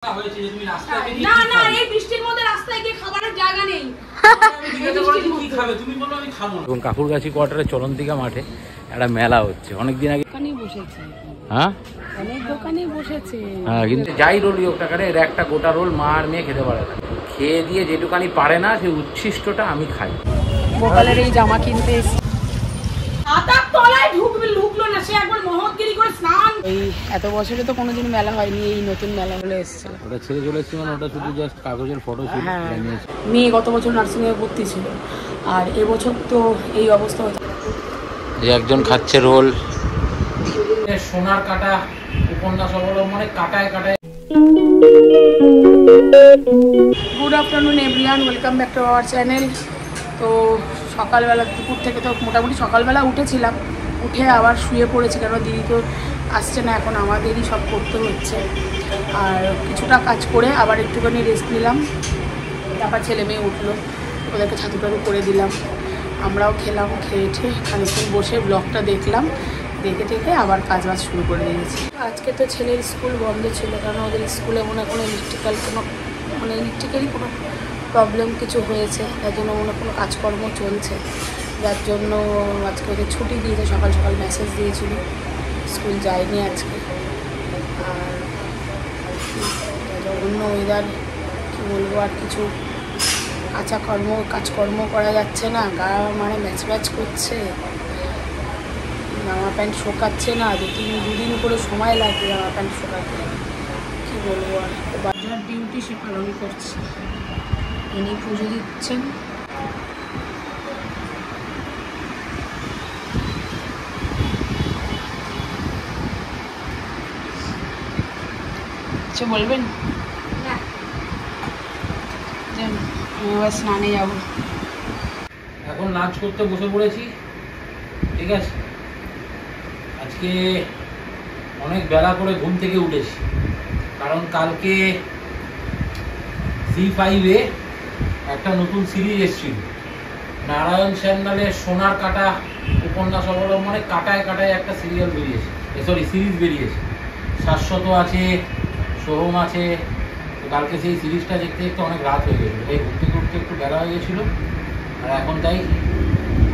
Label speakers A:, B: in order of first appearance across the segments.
A: না না এই বৃষ্টির মধ্যে রাস্তায় গিয়ে খাবারের জায়গা নেই।
B: কাকুরগাছি কোয়ার্টারে চলন্তিকা মাঠে একটা মেলা হচ্ছে অনেকদিন আগে। হ্যাঁ
A: অনেক দোকানেই বসেছে।
B: হ্যাঁ কিন্তু যাই রোলই হোক টাকারে এর একটা গোটা রোল মা আর মেয়ে খেতে পারে না। খেয়ে দিয়ে যেটুকানি পারে না সেই উচ্ছিষ্টটা আমি খাই।
A: গোপালের এই জামা কিনতে আতার তলায় ঢুকলো না, সে একবার মহৎগিরি করে স্নান। এই এত বছরে তো কোনোদিন মেলা হয়নি, এই নতুন মেলা হলে এসছে।
B: ওটা ছেড়ে চলে এসেছি মানে ওটা শুধু জাস্ট কাগজের ফটো ছিল।
A: মেয়ে গত বছর নার্সিংয়ে ভর্তি ছিল আর এবছর তো এই অবস্থা হচ্ছে।
B: একজন খাচ্ছে রোল। সোনার কাটা উপন্যাস অবলম্বনে কাটায় কাটায়।
A: Good afternoon everyone, welcome back to our channel. তো সকালবেলা দুপুর থেকে তো মোটামুটি সকালবেলা উঠেছিলাম, উঠে আবার শুয়ে পড়েছি কারণ দিদি তো আসছে না, এখন আমাদেরই সব করতে হচ্ছে। আর কিছুটা কাজ করে আবার একটুখানি রেস্ট নিলাম, তারপর ছেলে মেয়ে উঠলো, ওদেরকে ছাতু টাতু করে দিলাম, আমরাও খেলাম। খেয়ে খানিকক্ষণ বসে ব্লগটা দেখলাম, দেখে টেকে আবার কাজ বাজ শুরু করে দিয়েছি। আজকে তো ছেলের স্কুল বন্ধ ছিল কারণ ওদের স্কুলে মনে কোনো ইলেকট্রিক্যালি কোনো প্রবলেম কিছু হয়েছে, তার জন্য মনে কোনো কাজকর্ম চলছে, যার জন্য আজকে ওদের ছুটি দিয়েছে। সকাল সকাল মেসেজ দিয়েছিল, স্কুল যায়নি আজকে। আর জঘন্য ওয়েদার, কী বলবো, আর কিছু কাজকর্ম করা যাচ্ছে না, গা মানে ম্যাচ করছে, জামা প্যান্ট শোকাচ্ছে না, দুদিন করে সময় লাগবে জামা প্যান্ট শোকাতে। কী বলবো, আর বাজার ডিউটি সে পালন করছে। ইনি পুজো দিচ্ছেন। কিছু বলবেন? স্নানে যাবো।
B: এখন লাঞ্চ করতে বসে পড়েছি। ঠিক আছে, আজকে অনেক বেলা করে ঘুম থেকে উঠেছি কারণ কালকে C5-এ একটা নতুন সিরিজ এসেছিল, নারায়ণ স্যান্ডালের সোনার কাটা উপন্যাস অবলম্বনে কাটায় কাটায় একটা সিরিজ বেরিয়েছে। শাশ্বত আছে, সোহম আছে। তো কালকে সেই সিরিজটা দেখতে দেখতে অনেক রাত হয়ে গেছিলো, তাই ঘুরতে ঘুরতে একটু বেলা হয়ে গেছিলো। আর এখন তাই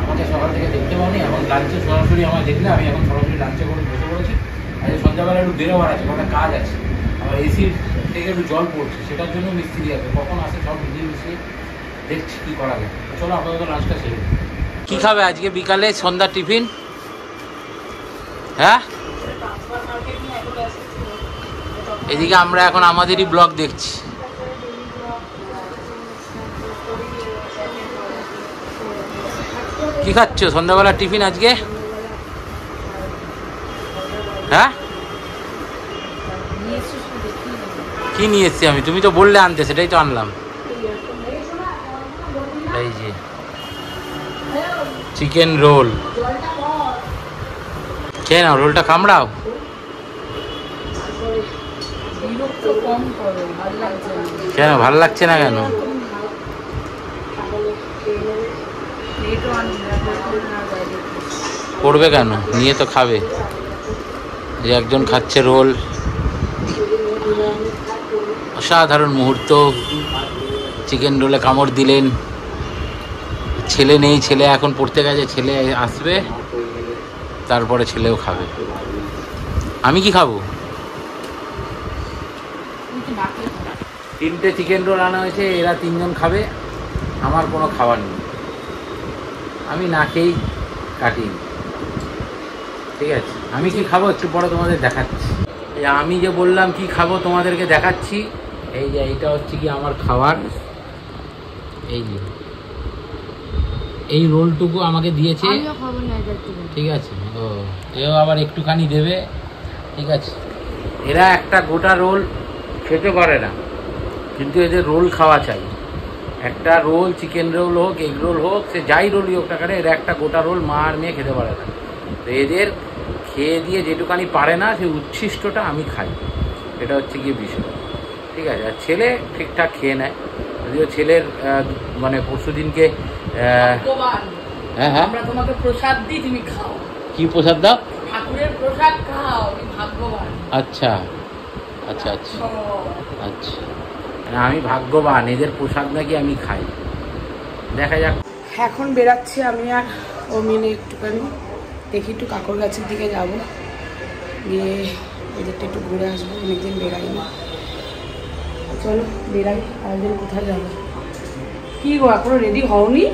B: আমাকে সকাল থেকে দেখতে পাওনি, এখন লাঞ্চে সরাসরি আমায় দেখলে আমি এখন সরাসরি লাঞ্চে করে বসে পড়েছি। আর সন্ধ্যাবেলা একটু বেরোবার আছে, একটা কাজ আছে, আমার এসির থেকে একটু জল পড়ছে, সেটার জন্য মিস্ত্রি আছে, কখন আসে সব মিশিয়ে দেখছি কী করা যায়। চলো আপাতত লাঞ্চটা সেরে। কী খাবে আজকে বিকালে সন্ধ্যার টিফিন? হ্যাঁ, এদিকে আমরা এখন আমাদেরই ব্লগ দেখছি। কি খাচ্ছ সন্ধ্যাবেলা টিফিন আজকে? হ্যাঁ, কি নিয়ে এসছি আমি? তুমি তো বললে আনতে, সেটাই তো আনলাম। এই যে চিকেন রোল, খেয়ে নাও, রোলটা কামড়াও। কেন ভাল লাগছে না? কেন করবে কেন? নিয়ে তো খাবে। যে একজন খাচ্ছে রোল, অসাধারণ মুহূর্ত। চিকেন রোলে কামড় দিলেন। ছেলে নেই, ছেলে এখন পড়তে গেছে, ছেলে আসবে তারপরে ছেলেও খাবে। আমি কি খাবো? 3টে চিকেন রোল আনা হয়েছে, এরা 3জন খাবে, আমার কোনো খাবার নেই, আমি না খেয়েই কাটিয়ে। ঠিক আছে, আমি কি খাবো একটু পরে তোমাদের দেখাচ্ছি। আমি যে বললাম কি খাবো তোমাদেরকে দেখাচ্ছি। এই যে এইটা হচ্ছে কি আমার খাবার। এই যে এই রোলটুকু আমাকে দিয়েছে, ঠিক আছে। ও এও আবার একটুখানি দেবে, ঠিক আছে। এরা একটা গোটা রোল খেতে পারে না, কিন্তু এদের রোল খাওয়া চাই। একটা রোল, চিকেন রোল হোক, এগ রোল হোক, সে যাই রোলই হোক টাকারে, এরা একটা গোটা রোল মা আর মেয়ে খেতে পারে না। তো এদের খেয়ে দিয়ে যেটুকানি পারে না সেই উচ্ছিষ্টটা আমি খাই, এটা হচ্ছে গিয়ে বিষয়। ঠিক আছে, আর ছেলে ঠিকঠাক খেয়ে নেয়, যদিও ছেলের মানে পরশু দিনকে হ্যাঁ হ্যাঁ
A: তোমাকে প্রসাদ দিই, তুমি খাও।
B: কি প্রসাদ দাও?
A: ঠাকুরের প্রসাদ খাও, ভাগ্যবান।
B: আচ্ছা, আচ্ছা আচ্ছা আচ্ছা, আমি ভাগ্যবান, এদের প্রসাদ নাকি আমি খাই। দেখা যাক।
A: এখন বেরাচ্ছি আমি আর ও মিলে একটুখানি, দেখি একটু কাকুর গাছের দিকে যাব, গিয়ে ওদেরটা একটু ঘুরে আসবো, অনেকদিন বেরাইনি। চলো বেরাই, আরেকদিন কোথায় যাবো। কি গো এখনো রেডি হওনি?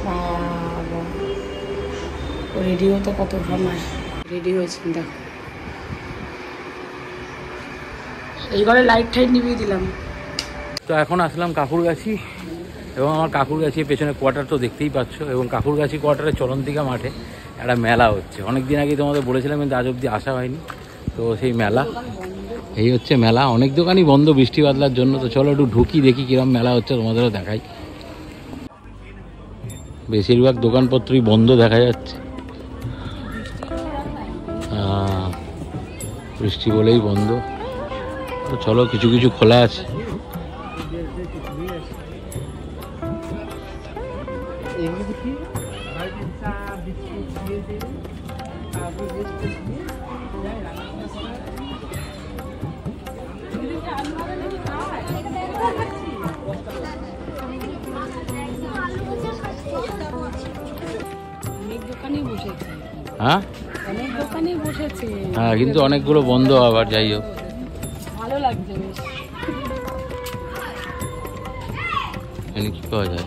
A: বাবা রেডি হতো কত সময়, রেডি হয়েছেন দেখো। এই ঘরে লাইট টাইট নিভিয়ে দিলাম।
B: তো এখন আসলাম কাকুরগাছি, এবং আমার কাকুরগাছির পেছনে কোয়ার্টার তো দেখতেই পাচ্ছ, এবং কাকুরগাছি কোয়ার্টারের চলন্তিকা মাঠে একটা মেলা হচ্ছে। অনেক দিন আগেই তোমাদের বলেছিলাম, কিন্তু আজ অব্দি আসা হয়নি। তো সেই মেলা, এই হচ্ছে মেলা। অনেক দোকানই বন্ধ বৃষ্টি বাদলার জন্য। তো চলো একটু ঢুকি, দেখি কিরম মেলা হচ্ছে, তোমাদেরও দেখাই। বেশিরভাগ দোকানপত্রই বন্ধ দেখা যাচ্ছে, বৃষ্টি বলেই বন্ধ। তো চলো, কিছু কিছু খোলা আছে। হ্যাঁ হ্যাঁ, কিন্তু অনেকগুলো বন্ধ আবার। যাই হোক,
A: ভালো লাগছে বেশ।
B: কি পাওয়া যায়?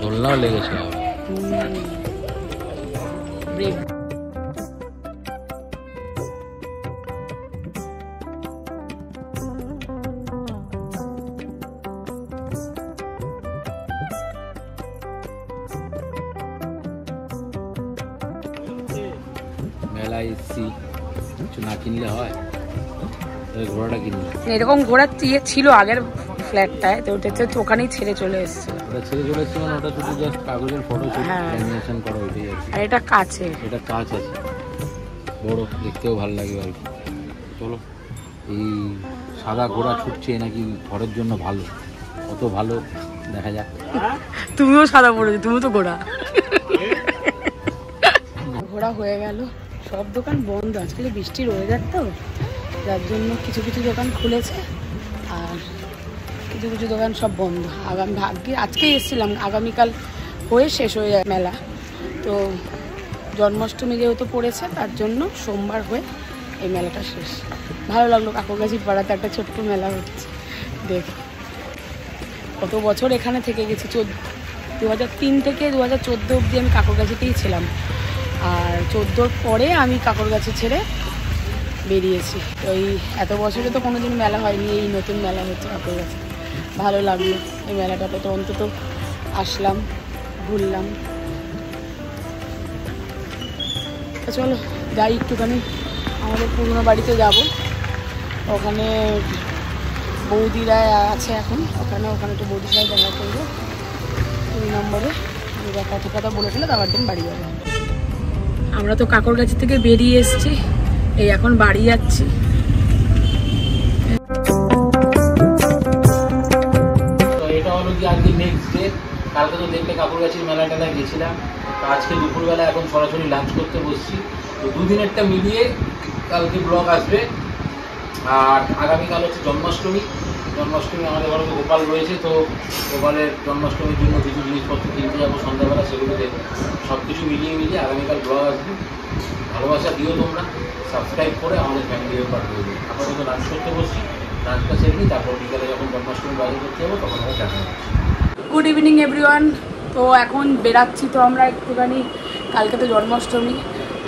B: দোলনাও লেগেছে। মেলায় এসছি, কিছু না কিনলে হয়। ঘোড়াটা কিনলে
A: এরকম ঘোড়া ছিল আগের ফ্ল্যাটটায়, তো ওটা তো ওখানেই ছেড়ে চলে এসেছে।
B: ওটা ছেড়ে চলে এসেছে মানে ওটা শুধু জাস্ট কাগজের ফটো ছিল, অ্যানিমেশন করা, ওইটাই আছে।
A: আর এটা কাছে,
B: এটা কাঁচ আছে, বড়, দেখতেও ভালো লাগে আর কি। চলো, এই সাদা ঘোড়া ছুটছে নাকি ঘরের জন্য ভালো, কত ভালো দেখা যাক।
A: তুমিও সাদা পড়েছো, তুমি তো ঘোড়া। ঘোড়া হয়ে গেল, সব দোকান বন্ধ। আজকাল বৃষ্টির ওয়েদার তো, যার জন্য কিছু কিছু দোকান খুলেছে আর কিছু কিছু দোকান সব বন্ধ। ভাগ্যে আজকেই এসেছিলাম, আগামীকাল হয়ে শেষ হয়ে যায় মেলা। তো জন্মাষ্টমী যেহেতু পড়েছে, তার জন্য সোমবার হয়ে এই মেলাটা শেষ। ভালো লাগলো, কাকুরগাছি পাড়াতে একটা ছোট্ট মেলা হচ্ছে দেখে। কত বছর এখানে থেকে গেছি, 2003 থেকে 2014 অবধি আমি কাকুরগাছিতেই ছিলাম। আর 14 পরে আমি কাকুরগাছি ছেড়ে বেরিয়েছি। তো এই এত বছরে তো কোনোদিন মেলা হয়নি, এই নতুন মেলা হচ্ছে কাকুরগাছি। ভালো লাগলো এই মেলাটাতে, তো অন্তত আসলাম, ঘুরলাম। চলো যাই একটুখানি আমাদের পুরনো বাড়িতে যাব। ওখানে বৌদিরা আছে এখন, ওখানে একটু বৌদির সাথে দেখা করবো 2 নম্বরে। কথা বলেছিল, তারপর দিন বাড়ি যাবো। আমরা তো কাকুরগাছি থেকে বেরিয়ে এসেছি, এই এখন বাড়ি যাচ্ছি।
B: এটা হলো কি আজকে নেক্সট ডে। কালকে তো দেখলে কাকুরগাছির মেলা টেলায় গেছিলাম, তো আজকে দুপুরবেলা এখন সরাসরি লাঞ্চ করতে বসছি। তো দুদিনেরটা মিলিয়ে কালকে ব্লগ আসবে। আর আগামীকাল হচ্ছে জন্মাষ্টমী। আমাদের ঘরে গোপাল রয়েছে, তো গোপালের জন্মাষ্টমীর জন্য কিছু জিনিসপত্র কিনতে যাবো সন্ধ্যাবেলা, সেগুলো দেখবো। সব কিছু মিলিয়ে আগামীকাল ব্লগ আসবে। ভালোবাসা দিও তোমরা, সাবস্ক্রাইব করে আমাদের ফ্যামিলি মেম্বার হয়ে যাবে। আপাতত লাঞ্চ করতে বসছি, লাঞ্চটা সেরে নিই, তারপর বিকালে যখন জন্মাষ্টমী বাজার করতে যাবো তখন আমরা দেখা হবে।
A: Good evening everyone. তো এখন বেরাচ্ছি তো আমরা একটুখানি, কালকে তো জন্মাষ্টমী।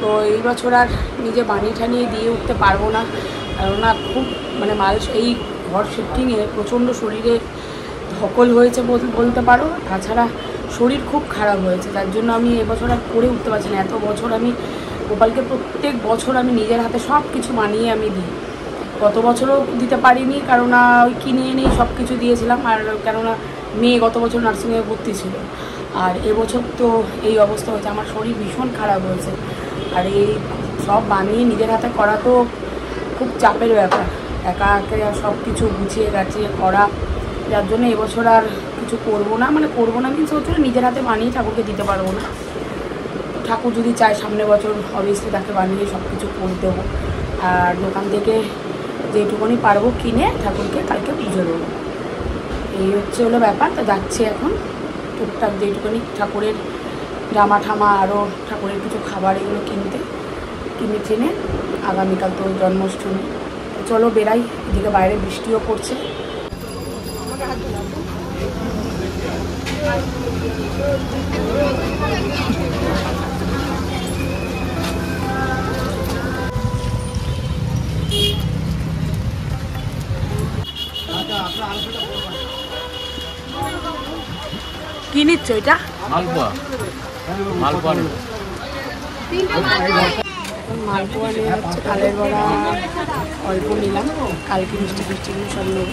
A: তো এই বছর আর নিজে বানিয়ে ঠানিয়ে দিয়ে উঠতে পারবো না, কেননা খুব এই ঘর শিফটিংয়ে প্রচণ্ড শরীরে ধকল হয়েছে বলতে পারো। তাছাড়া শরীর খুব খারাপ হয়েছে, তার জন্য আমি এবছর আর করে উঠতে পারছি না। এত বছর আমি গোপালকে প্রত্যেক বছর আমি নিজের হাতে সব কিছু বানিয়ে আমি দিই। গত বছরও দিতে পারিনি, কেননা ওই কিনে এনেই সব কিছু দিয়েছিলাম। আর কেননা মেয়ে গত বছর নার্সিংয়ে ভর্তি ছিল, আর এবছর তো এই অবস্থা হয়েছে। আমার শরীর ভীষণ খারাপ হয়েছে, আর এই সব বানিয়ে নিজের হাতে করা তো খুব চাপের ব্যাপার। একা একা সব কিছু গুছিয়ে গাছিয়ে করা যার জন্য এবছর আর কিছু করবো না, মানে করবো না কিন্তু হচ্ছে নিজের হাতে বানিয়ে ঠাকুরকে দিতে পারবো না। ঠাকুর যদি চায় সামনের বছর অবভিয়াসলি তাকে বানিয়ে সব কিছু করে দেবো, আর দোকান থেকে যেটুকুনি পারবো কিনে ঠাকুরকে কালকে পুজো দেবো। এই হলো ব্যাপার। তো যাচ্ছে এখন টুকটাক যেটুকুনি ঠাকুরের জামা ঠামা আরও ঠাকুরের কিছু খাবার এগুলো কিনে টেনে, আগামীকাল তো জন্মাষ্টমী। চলো বেরাই, এদিকে বাইরে বৃষ্টিও পড়ছে। কি নিচ্ছ এটা?
B: মালপোয়া। মালপোয়া
A: মালপোয়া নিয়ে হচ্ছে তালের বড়া অল্প নিলাম, কালকে মিষ্টিগুলো সব নেব।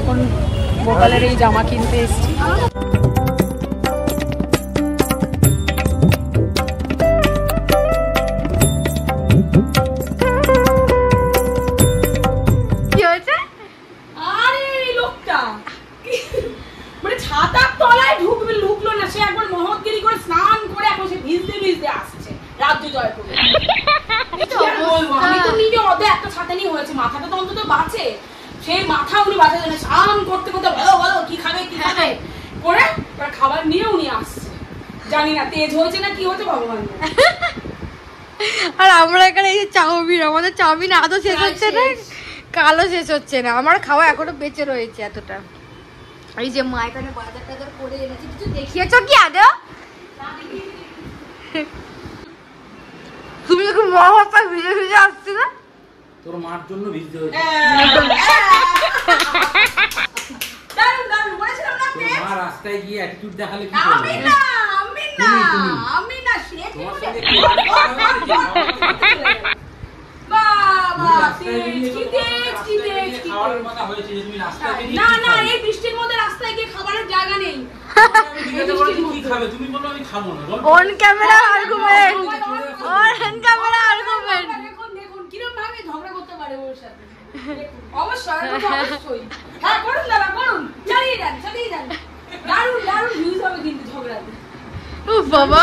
A: এখন গোপালের এই জামা কিনতে এসেছি।
C: কি হয়েছে?
A: আরে এই লোকটা মানে ছাতার তলায় ঢুকলো না, সে একবার মহৎগিরি করে স্নান করে এখন সে ভিজতে ভিজতে আসছে রাজ্য জয় করে। আমি তো নিজে অদে একটা ছাতা নিয়ে হয়েছে, মাথাটা তো অন্তত বাঁচে, সেই মাথা উনি বাঁচাতে না, স্নান করতে করতে ভালো ভালো কি খাবে করে খাবার নিয়ে উনি আসছে। জানি না তেজ হয়েছে না কি হয়েছে ভগবান।
C: আর আমরা এখানে এই যে চাউমিন, আমাদের চাউমিন আদৌ শেষ হচ্ছে না, কালো শেষ হচ্ছে না, আমার খাওয়া এখনো বেঁচে রয়েছে এতটা। এই যে মা এখানে বাজার টাজার করে এনেছে, কিছু দেখিয়েছ কি আদৌ? তুমি যখন মহাপাত ভিজে ভিজে আসছে না,
B: তোর মার জন্য ভিজতে হয়েছে।
A: দারুণ দারুণ বলেছিলাম না
B: তোর মা রাস্তায় গিয়ে অ্যাটিটিউড দেখালে কি করবে?
A: আমি না সে
B: তোমার সঙ্গে কি
A: বাবা
B: খাওয়ার কথা হয়েছে যে তুমি রাস্তায় বেরিয়ে
A: না না এই বৃষ্টির মধ্যে রাস্তায় গিয়ে খাবারের জায়গা নেই।
B: কি খাবে? তুমি বললো আমি খাবো না।
C: On camera argument, on camera argument.
A: দেখুন কিরকম ভাবে ঝগড়া করতে পারে ওর সাথে। অবশ্যই অবশ্যই হ্যাঁ করুন দাদা করুন, চালিয়ে যান দারুণ দারুণ ভিউজ হবে কিন্তু ঝগড়াতে।
C: ও বাবা